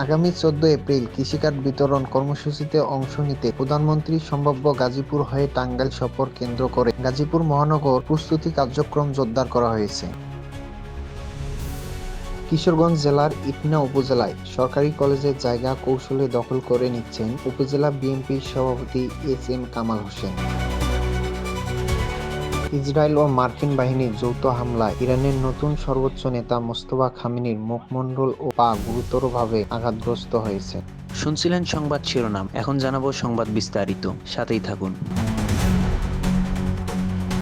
আগামী ১৪ এপ্রিল কৃষিকার্ড বিতরণ কর্মসূচিতে অংশ নিতে প্রধানমন্ত্রীর সম্ভাব্য গাজীপুর হয়ে টাঙ্গাইল সফর কেন্দ্র করে গাজীপুর মহানগর প্রস্তুতি কার্যক্রম জোরদার করা হয়েছে। কিশোরগঞ্জ জেলার ইটনা উপজেলায় সরকারি কলেজের জায়গা কৌশলে দখল করে নিচ্ছেন উপজেলা বিএনপির সভাপতি এস.এম. কামাল হোসেন। ইসরায়েল ও মার্কিন বাহিনীর যৌথ হামলায় ইরানের নতুন সর্বোচ্চ নেতা মোস্তফা খামেনির মুখমণ্ডল ও পা গুরুতরভাবে আঘাতগ্রস্ত হয়েছে। শুনছিলেন সংবাদ শিরোনাম, এখন জানাবো সংবাদ বিস্তারিত। সাথেই থাকুন।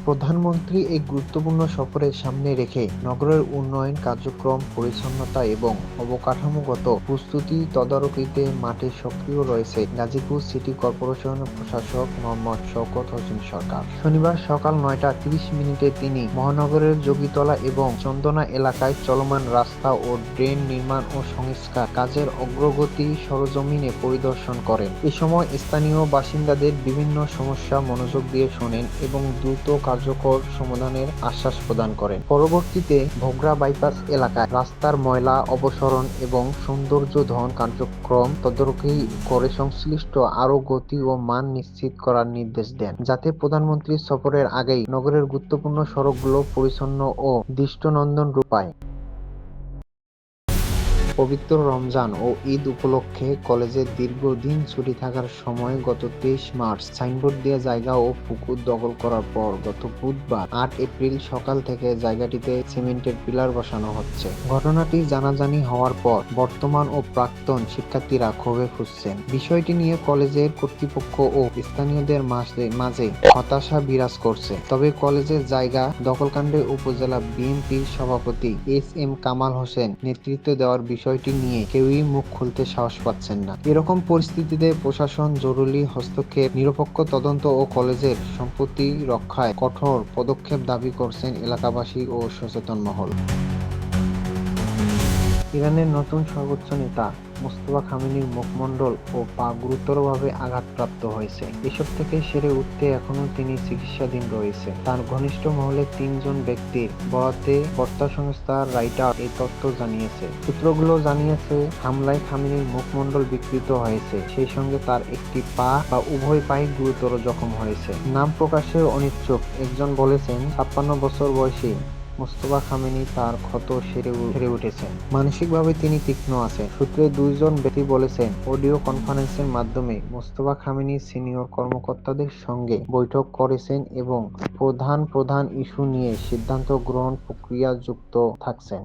প্রধানমন্ত্রী এই গুরুত্বপূর্ণ সফরের সামনে রেখে নগরের উন্নয়ন কার্যক্রম, পরিচ্ছন্নতা এবং অবকাঠামোগত প্রস্তুতি তদারকিতে মাঠে সক্রিয় রয়েছে গাজীপুর সিটি কর্পোরেশনের প্রশাসক মোহাম্মদ শওকত হোসেন সরকার। শনিবার সকাল ৯টা ৩০ মিনিটে তিনি মহানগরের যোগীতলা এবং চন্দনা এলাকায় চলমান রাস্তা ও ড্রেন নির্মাণ ও সংস্কার কাজের অগ্রগতি সরেজমিনে পরিদর্শন করেন। এ সময় স্থানীয় বাসিন্দাদের বিভিন্ন সমস্যা মনোযোগ দিয়ে শোনেন এবং দ্রুত কার্যকর সমাধানের আশ্বাস প্রদান করেন। পরবর্তীতে ভোগড়া বাইপাস এলাকায় রাস্তার ময়লা অপসারণ এবং সৌন্দর্যধন কার্যক্রম তদারকি করে সংশ্লিষ্ট আরও গতি ও মান নিশ্চিত করার নির্দেশ দেন, যাতে প্রধানমন্ত্রীর সফরের আগেই নগরের গুরুত্বপূর্ণ সড়কগুলো পরিচ্ছন্ন ও দৃষ্টিনন্দন রূপ পায়। পবিত্র রমজান ও ঈদ উপলক্ষে কলেজের দীর্ঘদিন ছুটি থাকার সময় গত ২৩ মার্চ সাইনবোর্ড দেওয়া জায়গা ও পুকুর দখল করার পর গত বুধবার ৮ এপ্রিল সকাল থেকে জায়গাটিতে সিমেন্টের পিলার বসানো হচ্ছে। ঘটনাটি জানাজানি হওয়ার পর বর্তমান ও প্রাক্তন শিক্ষার্থীরা ক্ষোভে ফুঁসছেন। বিষয়টি নিয়ে কলেজের কর্তৃপক্ষ ও স্থানীয়দের মাঝে হতাশা বিরাজ করছে। তবে কলেজের জায়গা দখলকাণ্ডে উপজেলা বিএনপির সভাপতি এস.এম. কামাল হোসেন নেতৃত্ব দেওয়ার বিষয়টি নিয়ে কেউই মুখ খুলতে সাহস পাচ্ছেন না। এরকম পরিস্থিতিতে প্রশাসন জরুরি হস্তক্ষেপ, নিরপেক্ষ তদন্ত ও কলেজের সম্পত্তি রক্ষায় কঠোর পদক্ষেপ দাবি করছেন এলাকাবাসী ও সচেতন মহল। ইরানের নতুন সর্বোচ্চ নেতা মোস্তফা খামেনির মুখমণ্ডল ও পা গুরুতরভাবে আঘাতপ্রাপ্ত হয়েছে। এসব থেকে সেরে উঠতে এখনও তিনি চিকিৎসাধীন রয়েছে। তার ঘনিষ্ঠ মহলের ৩ জন ব্যক্তির বরাতে বার্তা সংস্থা রাইটার্স এই তথ্য জানিয়েছে। সূত্রগুলো জানিয়েছে, হামলায় খামেনির মুখমণ্ডল বিকৃত হয়েছে, সেই সঙ্গে তার একটি পা বা উভয় পায়ে গুরুতর জখম হয়েছে। নাম প্রকাশে অনিচ্ছুক একজন বলেছেন, ৫৬ বছর বয়সী মোস্তফা খামেনি তার ক্ষত সেরে উঠেছেন। মানসিকভাবে তিনি তীক্ষ্ণ আছেন। সূত্রে ২ জন ব্যক্তি বলেছেন, অডিও কনফারেন্সের মাধ্যমে মোস্তফা খামেনি সিনিয়র কর্মকর্তাদের সঙ্গে বৈঠক করেছেন এবং প্রধান ইস্যু নিয়ে সিদ্ধান্ত গ্রহণ প্রক্রিয়া যুক্ত থাকছেন।